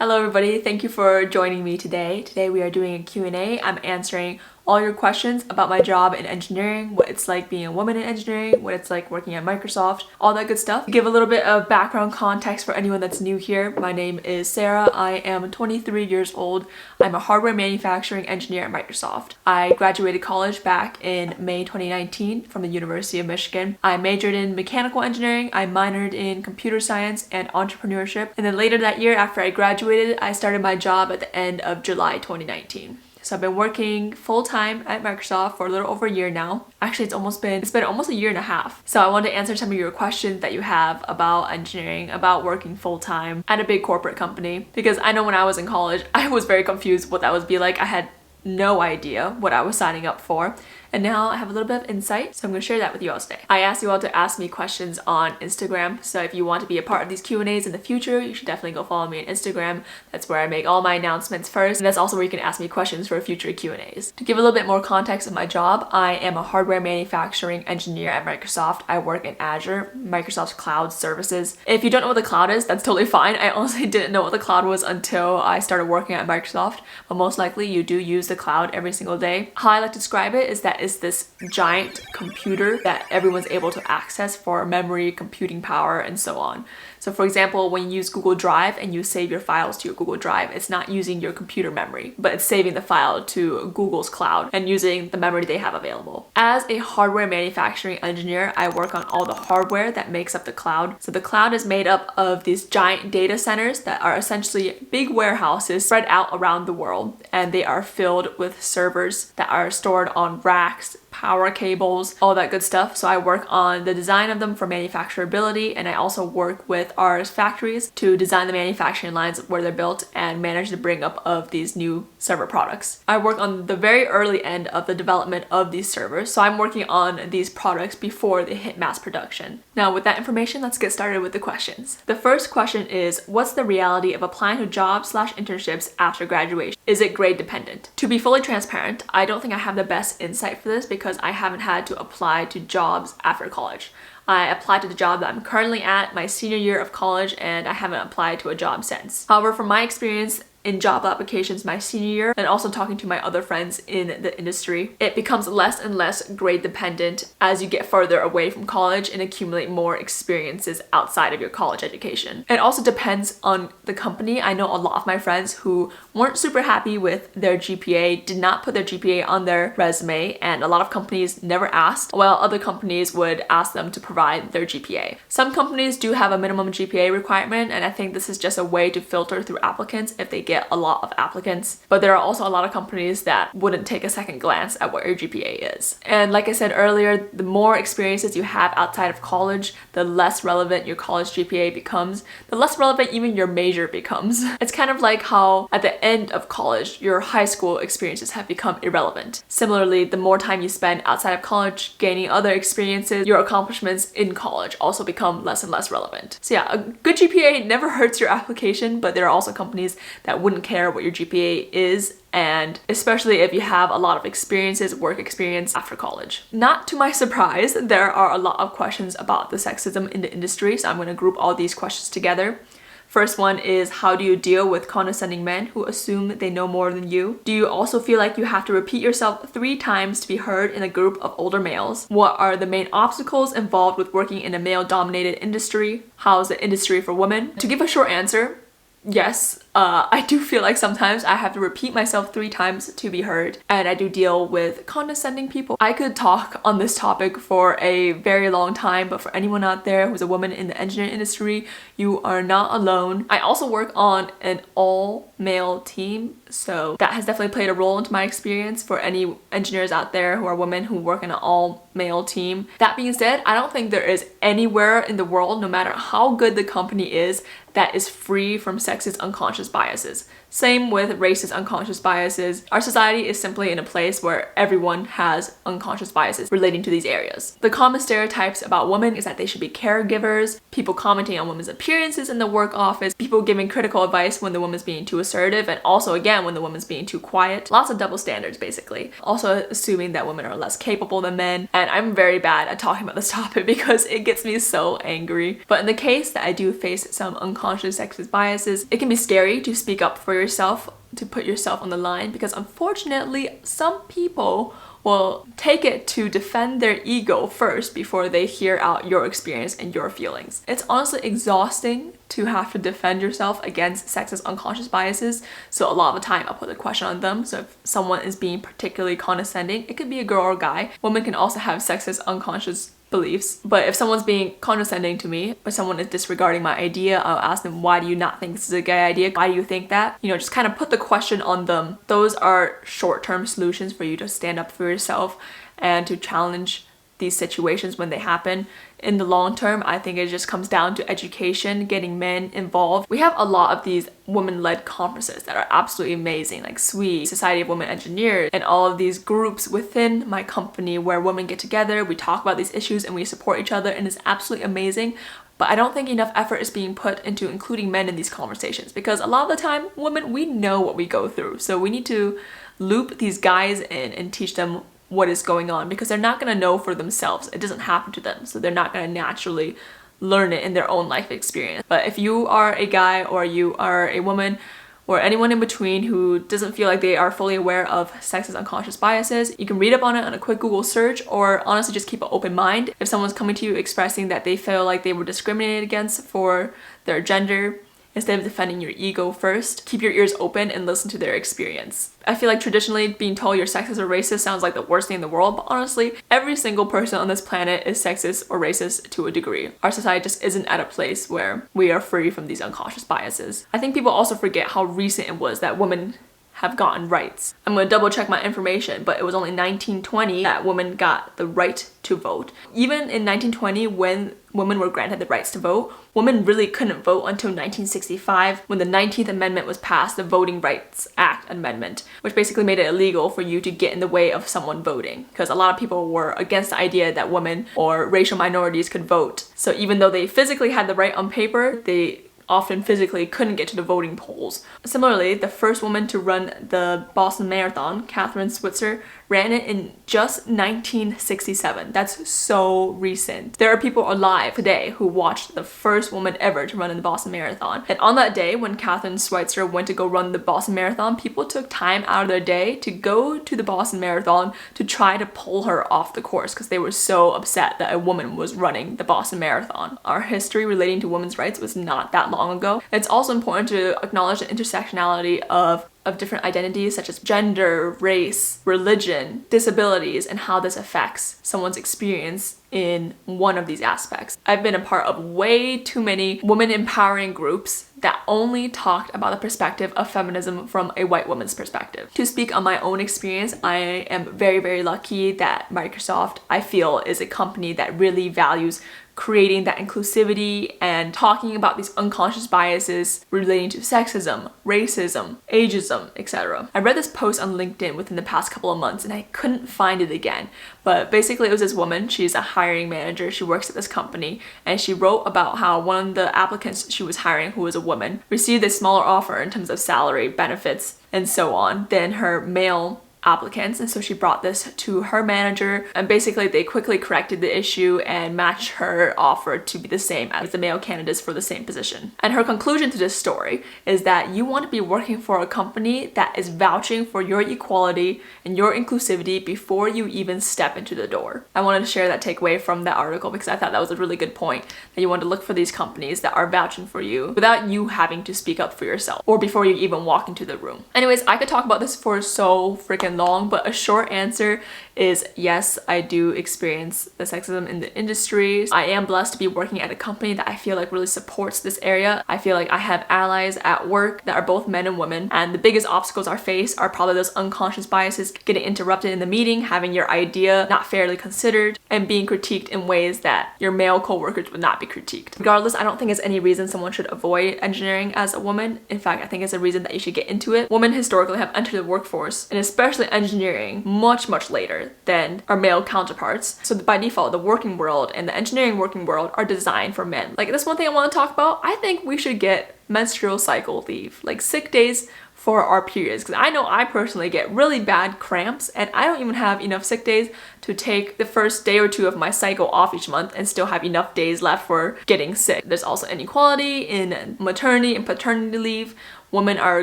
Hello everybody, thank you for joining me today. Today we are doing a Q&A. I'm answering all your questions about my job in engineering, what it's like being a woman in engineering, what it's like working at Microsoft, all that good stuff. To give a little bit of background context for anyone that's new here, my name is Sarah. I am 23 years old. I'm a hardware manufacturing engineer at Microsoft. I graduated college back in May 2019 from the University of Michigan. I majored in mechanical engineering, I minored in computer science and entrepreneurship, and then later that year after I graduated, I started my job at the end of July 2019. So I've been working full-time at Microsoft for a little over a year now. Actually, it's been almost a year and a half. So I wanted to answer some of your questions that you have about engineering, about working full-time at a big corporate company. Because I know when I was in college, I was very confused what that would be like. I had no idea what I was signing up for. And now I have a little bit of insight, so I'm going to share that with you all today. I asked you all to ask me questions on Instagram, so if you want to be a part of these Q&As in the future, you should definitely go follow me on Instagram. That's where I make all my announcements first, and that's also where you can ask me questions for future Q&As. To give a little bit more context of my job, I am a hardware manufacturing engineer at Microsoft. I work in Azure, Microsoft's cloud services. If you don't know what the cloud is, that's totally fine. I honestly didn't know what the cloud was until I started working at Microsoft, but most likely you do use the cloud every single day. How I like to describe it is that it's this giant computer that everyone's able to access for memory, computing power, and so on. So for example, when you use Google Drive and you save your files to your Google Drive, it's not using your computer memory, but it's saving the file to Google's cloud and using the memory they have available. As a hardware manufacturing engineer, I work on all the hardware that makes up the cloud. So the cloud is made up of these giant data centers that are essentially big warehouses spread out around the world, and they are filled with servers that are stored on racks, power cables, all that good stuff. So I work on the design of them for manufacturability, and I also work with our factories to design the manufacturing lines where they're built and manage the bring up of these new server products. I work on the very early end of the development of these servers, so I'm working on these products before they hit mass production. Now with that information, let's get started with the questions. The first question is, what's the reality of applying to jobs/internships after graduation? Is it grade dependent? To be fully transparent, I don't think I have the best insight for this because I haven't had to apply to jobs after college. I applied to the job that I'm currently at my senior year of college, and I haven't applied to a job since. However, from my experience in job applications my senior year, and also talking to my other friends in the industry, it becomes less and less grade dependent as you get further away from college and accumulate more experiences outside of your college education. It also depends on the company. I know a lot of my friends who weren't super happy with their GPA, did not put their GPA on their resume, and a lot of companies never asked, while other companies would ask them to provide their GPA. Some companies do have a minimum GPA requirement, and I think this is just a way to filter through applicants if they get a lot of applicants, but there are also a lot of companies that wouldn't take a second glance at what your GPA is. And like I said earlier, the more experiences you have outside of college, the less relevant your college GPA becomes, the less relevant even your major becomes. It's kind of like how at the end of college, your high school experiences have become irrelevant. Similarly, the more time you spend outside of college gaining other experiences, your accomplishments in college also become less and less relevant. So yeah, a good GPA never hurts your application, but there are also companies that wouldn't care what your GPA is, and especially if you have a lot of experiences, work experience after college. Not to my surprise, there are a lot of questions about the sexism in the industry, so I'm going to group all these questions together. First one is, how do you deal with condescending men who assume they know more than you? Do you also feel like you have to repeat yourself 3 times to be heard in a group of older males? What are the main obstacles involved with working in a male-dominated industry? How is the industry for women? To give a short answer, yes, I do feel like sometimes I have to repeat myself 3 times to be heard, and I do deal with condescending people. I could talk on this topic for a very long time, but for anyone out there who's a woman in the engineering industry, you are not alone. I also work on an all-male team, so that has definitely played a role into my experience for any engineers out there who are women who work in an all-male team. That being said, I don't think there is anywhere in the world, no matter how good the company is, that is free from sexist unconscious biases. Same with racist unconscious biases. Our society is simply in a place where everyone has unconscious biases relating to these areas. The common stereotypes about women is that they should be caregivers, people commenting on women's appearances in the work office, people giving critical advice when the woman's being too assertive, and also again when the woman's being too quiet. Lots of double standards basically. Also assuming that women are less capable than men, and I'm very bad at talking about this topic because it gets me so angry. But in the case that I do face some unconscious sexist biases, it can be scary scary to speak up for yourself, to put yourself on the line, because unfortunately some people will take it to defend their ego first before they hear out your experience and your feelings. It's honestly exhausting to have to defend yourself against sexist unconscious biases, so a lot of the time I'll put the question on them. So if someone is being particularly condescending, it could be a girl or a guy. Women can also have sexist unconscious beliefs, but if someone's being condescending to me or someone is disregarding my idea, I'll ask them, why do you not think this is a good idea? Why do you think that? You know, just kind of put the question on them. Those are short-term solutions for you to stand up for yourself and to challenge these situations when they happen. In the long term, I think it just comes down to education, getting men involved. We have a lot of these women-led conferences that are absolutely amazing, like SWE, Society of Women Engineers, and all of these groups within my company where women get together, we talk about these issues and we support each other, and it's absolutely amazing. But I don't think enough effort is being put into including men in these conversations, because a lot of the time, women, we know what we go through. So we need to loop these guys in and teach them what is going on, because they're not going to know for themselves. It doesn't happen to them, so they're not going to naturally learn it in their own life experience. But if you are a guy or you are a woman or anyone in between who doesn't feel like they are fully aware of sexist unconscious biases, you can read up on it on a quick Google search, or honestly just keep an open mind. If someone's coming to you expressing that they feel like they were discriminated against for their gender, instead of defending your ego first, keep your ears open and listen to their experience. I feel like traditionally being told you're sexist or racist sounds like the worst thing in the world, but honestly, every single person on this planet is sexist or racist to a degree. Our society just isn't at a place where we are free from these unconscious biases. I think people also forget how recent it was that women have gotten rights. I'm going to double check my information, but it was only 1920 that women got the right to vote. Even in 1920, when women were granted the rights to vote, women really couldn't vote until 1965 when the 19th Amendment was passed, the Voting Rights Act Amendment, which basically made it illegal for you to get in the way of someone voting, because a lot of people were against the idea that women or racial minorities could vote. So even though they physically had the right on paper, they often physically couldn't get to the voting polls. Similarly, the first woman to run the Boston Marathon, Catherine Switzer, ran it in just 1967. That's so recent. There are people alive today who watched the first woman ever to run in the Boston Marathon. And on that day, when Catherine Switzer went to go run the Boston Marathon, people took time out of their day to go to the Boston Marathon to try to pull her off the course because they were so upset that a woman was running the Boston Marathon. Our history relating to women's rights was not that long ago. It's also important to acknowledge the intersectionality of different identities such as gender, race, religion, disabilities, and how this affects someone's experience in one of these aspects. I've been a part of way too many women empowering groups that only talked about the perspective of feminism from a white woman's perspective. To speak on my own experience, I am very, very lucky that Microsoft, I feel, is a company that really values creating that inclusivity and talking about these unconscious biases relating to sexism, racism, ageism, etc. I read this post on LinkedIn within the past couple of months and I couldn't find it again. But basically it was this woman, she's a hiring manager, she works at this company, and she wrote about how one of the applicants she was hiring, who was a woman, received a smaller offer in terms of salary, benefits, and so on than her male applicants, and so she brought this to her manager, and basically they quickly corrected the issue and matched her offer to be the same as the male candidates for the same position. And her conclusion to this story is that you want to be working for a company that is vouching for your equality and your inclusivity before you even step into the door. I wanted to share that takeaway from that article because I thought that was a really good point, that you want to look for these companies that are vouching for you without you having to speak up for yourself or before you even walk into the room. Anyways, I could talk about this for so freaking long, but a short answer is yes, I do experience the sexism in the industry. I am blessed to be working at a company that I feel like really supports this area. I feel like I have allies at work that are both men and women, and the biggest obstacles I face are probably those unconscious biases, getting interrupted in the meeting, having your idea not fairly considered, and being critiqued in ways that your male coworkers would not be critiqued. Regardless, I don't think it's any reason someone should avoid engineering as a woman. In fact, I think it's a reason that you should get into it. Women historically have entered the workforce, and especially engineering, much later than our male counterparts. So by default, the working world and the engineering working world are designed for men. Like, this one thing I want to talk about, I think we should get menstrual cycle leave, like sick days for our periods, because I know I personally get really bad cramps and I don't even have enough sick days to take the first day or two of my cycle off each month and still have enough days left for getting sick. There's also inequality in maternity and paternity leave, women are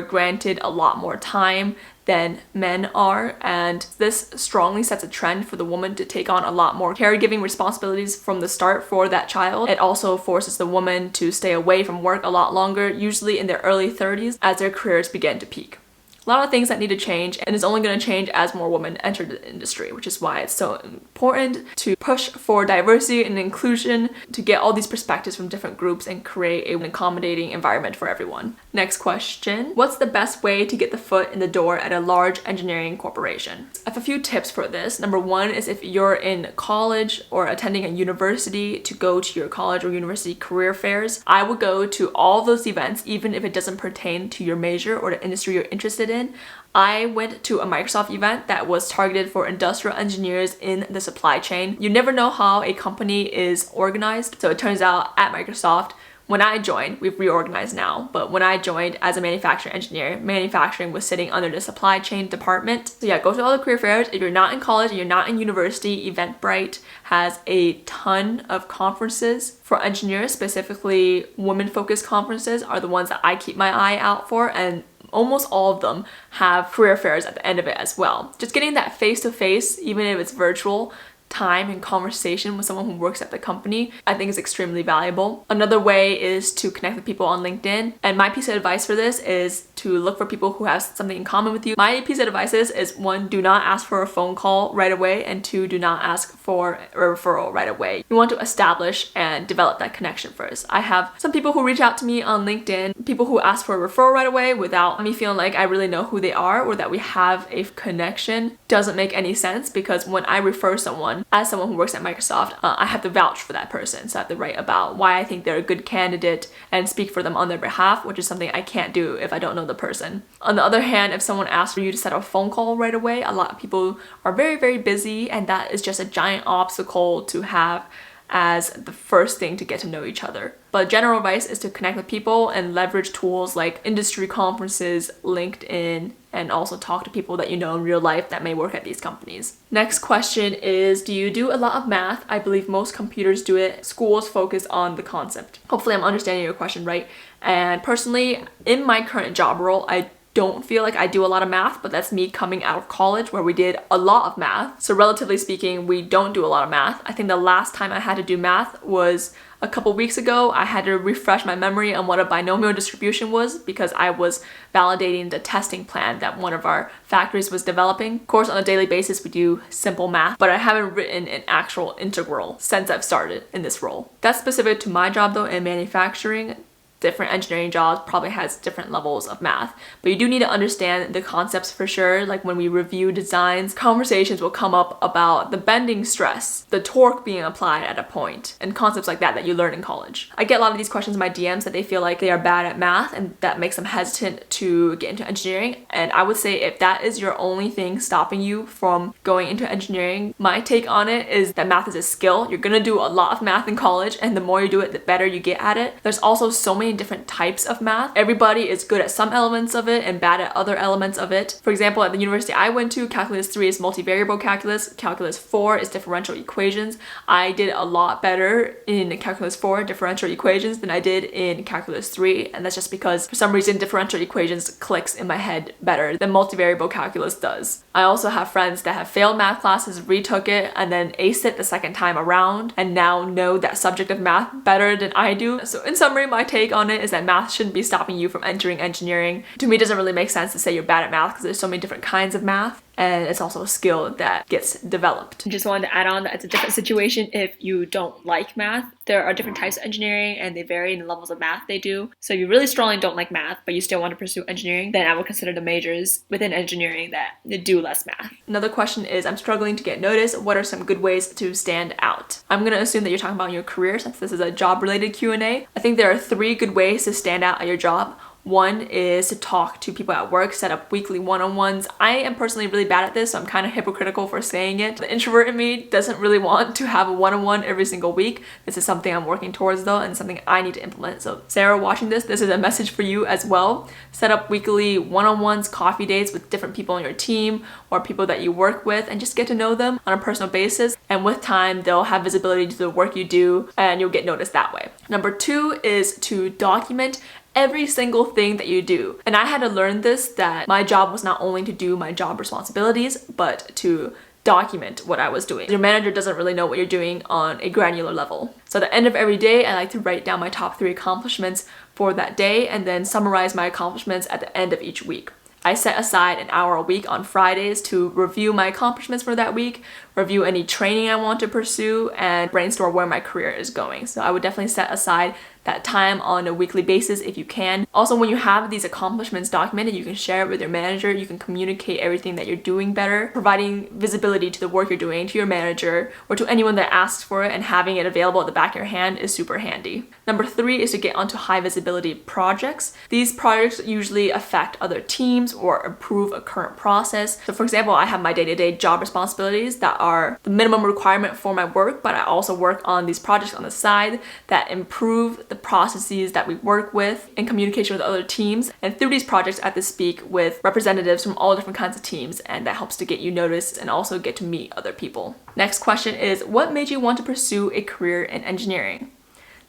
granted a lot more time than men are, and this strongly sets a trend for the woman to take on a lot more caregiving responsibilities from the start for that child. It also forces the woman to stay away from work a lot longer, usually in their early 30s, as their careers begin to peak. A lot of things that need to change, and it's only going to change as more women enter the industry, which is why it's so important to push for diversity and inclusion, to get all these perspectives from different groups and create an accommodating environment for everyone. Next question. What's the best way to get the foot in the door at a large engineering corporation? I have a few tips for this. Number one is if you're in college or attending a university, to go to your college or university career fairs. I would go to all those events, even if it doesn't pertain to your major or the industry you're interested in. I went to a Microsoft event that was targeted for industrial engineers in the supply chain. You never know how a company is organized. So it turns out at Microsoft, when I joined, we've reorganized now, but when I joined as a manufacturing engineer, manufacturing was sitting under the supply chain department. So yeah, go to all the career fairs. If you're not in college and you're not in university, Eventbrite has a ton of conferences for engineers. Specifically, women-focused conferences are the ones that I keep my eye out for, and almost all of them have career fairs at the end of it as well. Just getting that face-to-face, even if it's virtual, time and conversation with someone who works at the company, I think is extremely valuable. Another way is to connect with people on LinkedIn. And my piece of advice for this is to look for people who have something in common with you. My piece of advice is one, do not ask for a phone call right away, and two, do not ask for a referral right away. You want to establish and develop that connection first. I have some people who reach out to me on LinkedIn, people who ask for a referral right away without me feeling like I really know who they are or that we have a connection. Doesn't make any sense, because when I refer someone, as someone who works at Microsoft, I have to vouch for that person. So I have to write about why I think they're a good candidate and speak for them on their behalf, which is something I can't do if I don't know the person. On the other hand, if someone asks for you to set up a phone call right away, a lot of people are very, very busy, and that is just a giant obstacle to have as the first thing to get to know each other. But general advice is to connect with people and leverage tools like industry conferences, LinkedIn, and also talk to people that you know in real life that may work at these companies. Next question is, do you do a lot of math? I believe most computers do it. Schools focus on the concept. Hopefully I'm understanding your question right. And personally, in my current job role, I don't feel like I do a lot of math, but that's me coming out of college where we did a lot of math. So relatively speaking, we don't do a lot of math. I think the last time I had to do math was a couple weeks ago. I had to refresh my memory on what a binomial distribution was because I was validating the testing plan that one of our factories was developing. Of course, on a daily basis, we do simple math, but I haven't written an actual integral since I've started in this role. That's specific to my job though in manufacturing. Different engineering jobs probably has different levels of math, but you do need to understand the concepts for sure. Like when we review designs, conversations will come up about the bending stress, the torque being applied at a point, and concepts like that you learn in college. I get a lot of these questions in my DMs that they feel like they are bad at math and that makes them hesitant to get into engineering. And I would say if that is your only thing stopping you from going into engineering, my take on it is that math is a skill. You're gonna do a lot of math in college, and the more you do it, the better you get at it. There's also so many different types of math. Everybody is good at some elements of it and bad at other elements of it. For example, at the university I went to, Calculus 3 is multivariable calculus, Calculus 4 is differential equations. I did a lot better in Calculus 4 differential equations than I did in Calculus 3, and that's just because for some reason differential equations clicks in my head better than multivariable calculus does. I also have friends that have failed math classes, retook it, and then aced it the second time around, and now know that subject of math better than I do. So in summary, my take on it is that math shouldn't be stopping you from entering engineering. To me, it doesn't really make sense to say you're bad at math because there's so many different kinds of math, and it's also a skill that gets developed. Just wanted to add on that it's a different situation if you don't like math. There are different types of engineering and they vary in the levels of math they do. So if you really strongly don't like math, but you still want to pursue engineering, then I would consider the majors within engineering that do less math. Another question is, I'm struggling to get noticed. What are some good ways to stand out? I'm going to assume that you're talking about your career since this is a job-related Q&A. I think there are 3 good ways to stand out at your job. One is to talk to people at work, set up weekly one-on-ones. I am personally really bad at this, so I'm kind of hypocritical for saying it. The introvert in me doesn't really want to have a one-on-one every single week. This is something I'm working towards though, and something I need to implement. So Sarah watching this is a message for you as well. Set up weekly one-on-ones, coffee dates with different people on your team or people that you work with, and just get to know them on a personal basis. And with time, they'll have visibility to the work you do and you'll get noticed that way. Number 2 is to document every single thing that you do. And I had to learn this, that my job was not only to do my job responsibilities, but to document what I was doing. Your manager doesn't really know what you're doing on a granular level. So at the end of every day, I like to write down my top 3 accomplishments for that day and then summarize my accomplishments at the end of each week. I set aside an hour a week on Fridays to review my accomplishments for that week, review any training I want to pursue, and brainstorm where my career is going. So I would definitely set aside that time on a weekly basis if you can. Also, when you have these accomplishments documented, you can share it with your manager, you can communicate everything that you're doing better, providing visibility to the work you're doing to your manager or to anyone that asks for it, and having it available at the back of your hand is super handy. Number 3 is to get onto high visibility projects. These projects usually affect other teams or improve a current process. So for example, I have my day-to-day job responsibilities that are the minimum requirement for my work, but I also work on these projects on the side that improve the processes that we work with in communication with other teams. And through these projects, I have to speak with representatives from all different kinds of teams, and that helps to get you noticed and also get to meet other people. Next question is, what made you want to pursue a career in engineering?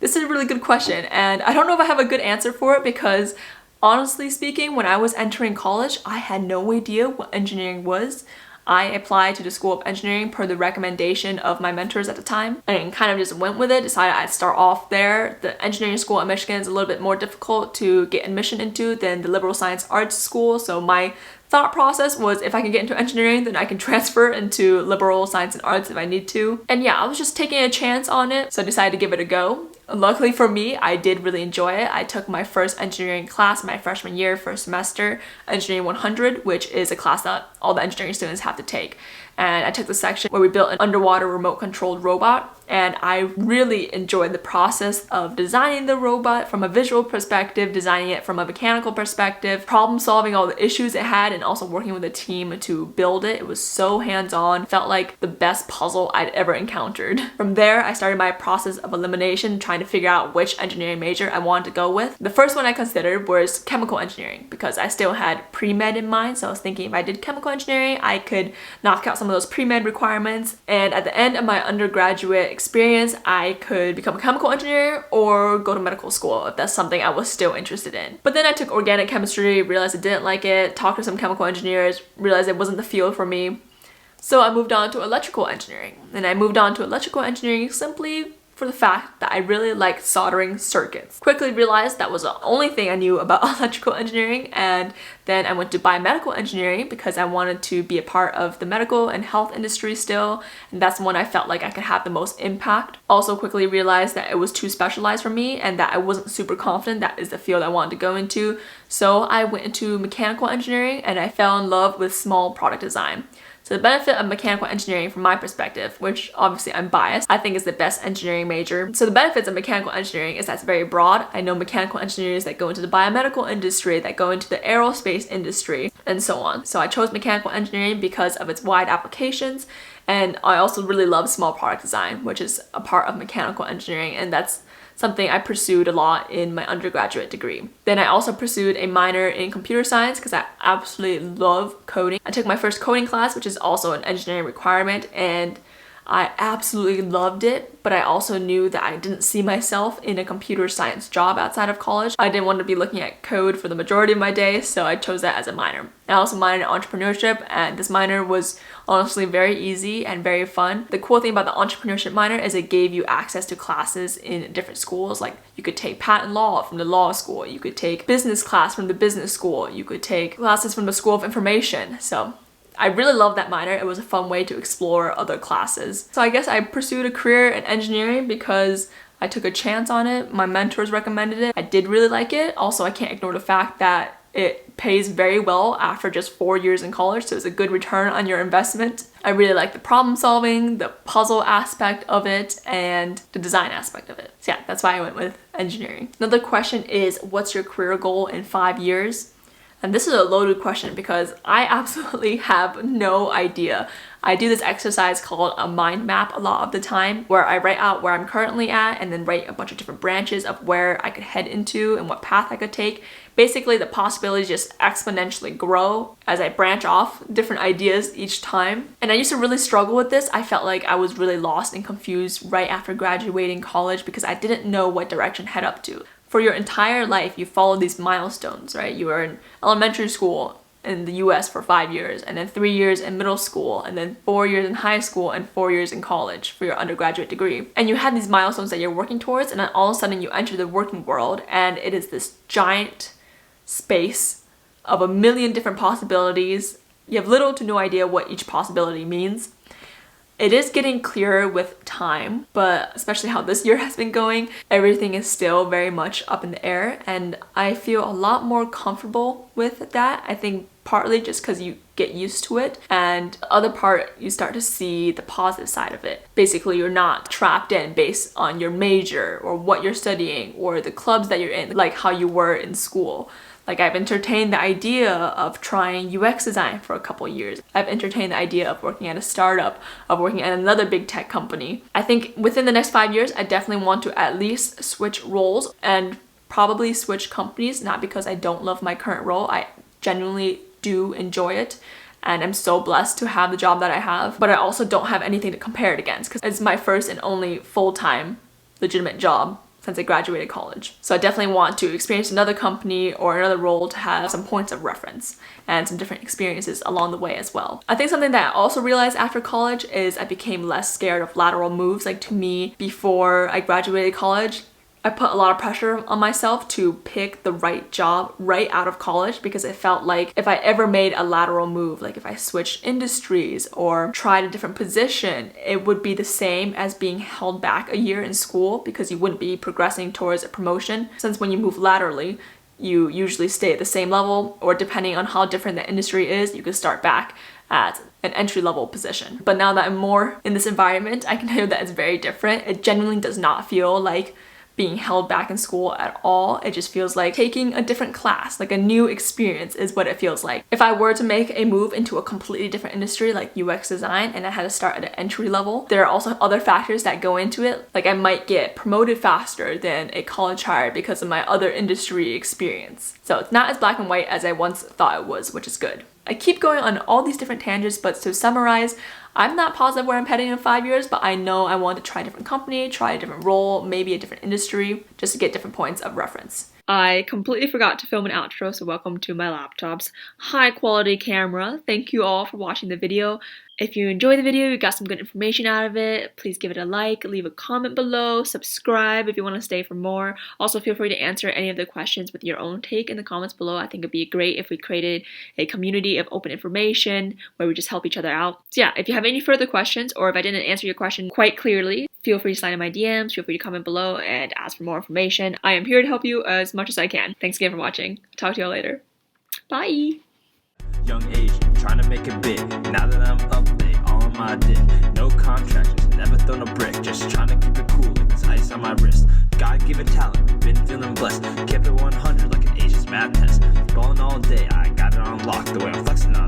This is a really good question, and I don't know if I have a good answer for it because honestly speaking, when I was entering college, I had no idea what engineering was. I applied to the School of Engineering per the recommendation of my mentors at the time and kind of just went with it, decided I'd start off there. The engineering school at Michigan is a little bit more difficult to get admission into than the liberal science arts school, so my thought process was if I can get into engineering, then I can transfer into liberal science and arts if I need to. And yeah, I was just taking a chance on it, so I decided to give it a go. Luckily for me, I did really enjoy it. I took my first engineering class my freshman year, first semester, Engineering 100, which is a class that all the engineering students have to take. And I took the section where we built an underwater remote controlled robot, and I really enjoyed the process of designing the robot from a visual perspective, designing it from a mechanical perspective, problem solving all the issues it had, and also working with a team to build it. It was so hands-on, felt like the best puzzle I'd ever encountered. From there, I started my process of elimination, trying to figure out which engineering major I wanted to go with. The first one I considered was chemical engineering because I still had pre-med in mind, so I was thinking if I did chemical engineering, I could knock out some of those pre-med requirements, and at the end of my undergraduate experience, I could become a chemical engineer or go to medical school if that's something I was still interested in. But then I took organic chemistry, realized I didn't like it, talked to some chemical engineers, realized it wasn't the field for me. So I moved on to electrical engineering, and I moved on to electrical engineering simply for the fact that I really liked soldering circuits. Quickly realized that was the only thing I knew about electrical engineering, and then I went to biomedical engineering because I wanted to be a part of the medical and health industry still, and that's when I felt like I could have the most impact. Also quickly realized that it was too specialized for me and that I wasn't super confident that is the field I wanted to go into, so I went into mechanical engineering and I fell in love with small product design. So the benefit of mechanical engineering from my perspective, which obviously I'm biased, I think is the best engineering major. So the benefits of mechanical engineering is that it's very broad. I know mechanical engineers that go into the biomedical industry, that go into the aerospace industry, and so on. So I chose mechanical engineering because of its wide applications, and I also really love small product design, which is a part of mechanical engineering, and that's something I pursued a lot in my undergraduate degree. Then I also pursued a minor in computer science because I absolutely love coding. I took my first coding class, which is also an engineering requirement, and I absolutely loved it, but I also knew that I didn't see myself in a computer science job outside of college. I didn't want to be looking at code for the majority of my day, so I chose that as a minor. I also minored in entrepreneurship, and this minor was honestly very easy and very fun. The cool thing about the entrepreneurship minor is it gave you access to classes in different schools. Like you could take patent law from the law school, you could take business class from the business school, you could take classes from the School of Information. So I really loved that minor. It was a fun way to explore other classes. So I guess I pursued a career in engineering because I took a chance on it. My mentors recommended it. I did really like it. Also, I can't ignore the fact that it pays very well after just 4 years in college, so it's a good return on your investment. I really like the problem solving, the puzzle aspect of it, and the design aspect of it. So yeah, that's why I went with engineering. Another question is, what's your career goal in 5 years? And this is a loaded question because I absolutely have no idea. I do this exercise called a mind map a lot of the time, where I write out where I'm currently at and then write a bunch of different branches of where I could head into and what path I could take. Basically, the possibilities just exponentially grow as I branch off different ideas each time. And I used to really struggle with this. I felt like I was really lost and confused right after graduating college because I didn't know what direction to head up to. for your entire life, you follow these milestones, right? You were in elementary school in the US for 5 years, and then 3 years in middle school, and then 4 years in high school, and 4 years in college for your undergraduate degree. And you had these milestones that you're working towards, and then all of a sudden you enter the working world, and it is this giant space of a million different possibilities. You have little to no idea what each possibility means. It is getting clearer with time, but especially how this year has been going, everything is still very much up in the air, and I feel a lot more comfortable with that. I think partly just because you get used to it, and the other part, you start to see the positive side of it. Basically, you're not trapped in based on your major or what you're studying or the clubs that you're in, like how you were in school. Like, I've entertained the idea of trying UX design for a couple years. I've entertained the idea of working at a startup, of working at another big tech company. I think within the next 5 years, I definitely want to at least switch roles and probably switch companies, not because I don't love my current role. I genuinely do enjoy it, and I'm so blessed to have the job that I have, but I also don't have anything to compare it against because it's my first and only full-time legitimate job since I graduated college. So I definitely want to experience another company or another role to have some points of reference and some different experiences along the way as well. I think something that I also realized after college is I became less scared of lateral moves. Like, to me, before I graduated college, I put a lot of pressure on myself to pick the right job right out of college because it felt like if I ever made a lateral move, like if I switched industries or tried a different position, it would be the same as being held back a year in school because you wouldn't be progressing towards a promotion. Since when you move laterally, you usually stay at the same level, or depending on how different the industry is, you can start back at an entry-level position. But now that I'm more in this environment, I can tell you that it's very different. It genuinely does not feel like being held back in school at all. It just feels like taking a different class, like a new experience is what it feels like. If I were to make a move into a completely different industry like UX design and I had to start at an entry level, there are also other factors that go into it. Like, I might get promoted faster than a college hire because of my other industry experience. So it's not as black and white as I once thought it was, which is good. I keep going on all these different tangents, but to summarize, I'm not positive where I'm heading in 5 years, but I know I want to try a different company, try a different role, maybe a different industry, just to get different points of reference. I completely forgot to film an outro, so welcome to my laptop's high quality camera. Thank you all for watching the video. If you enjoyed the video, you got some good information out of it, please give it a like, leave a comment below, subscribe if you want to stay for more. Also, feel free to answer any of the questions with your own take in the comments below. I think it'd be great if we created a community of open information where we just help each other out. So yeah, if you have any further questions, or if I didn't answer your question quite clearly, feel free to slide in my DMs, feel free to comment below and ask for more information. I am here to help you as much as I can. Thanks again for watching. Talk to y'all later. Bye! Young age, trying to make it big. Now that I'm up, they all on my dick. No contractions, never thrown a brick. Just trying to keep it cool like this ice on my wrist. God-given talent, been feeling blessed. Kept it 100 like an Asian's math test. Balling all day, I got it on lock. The way I'm flexing on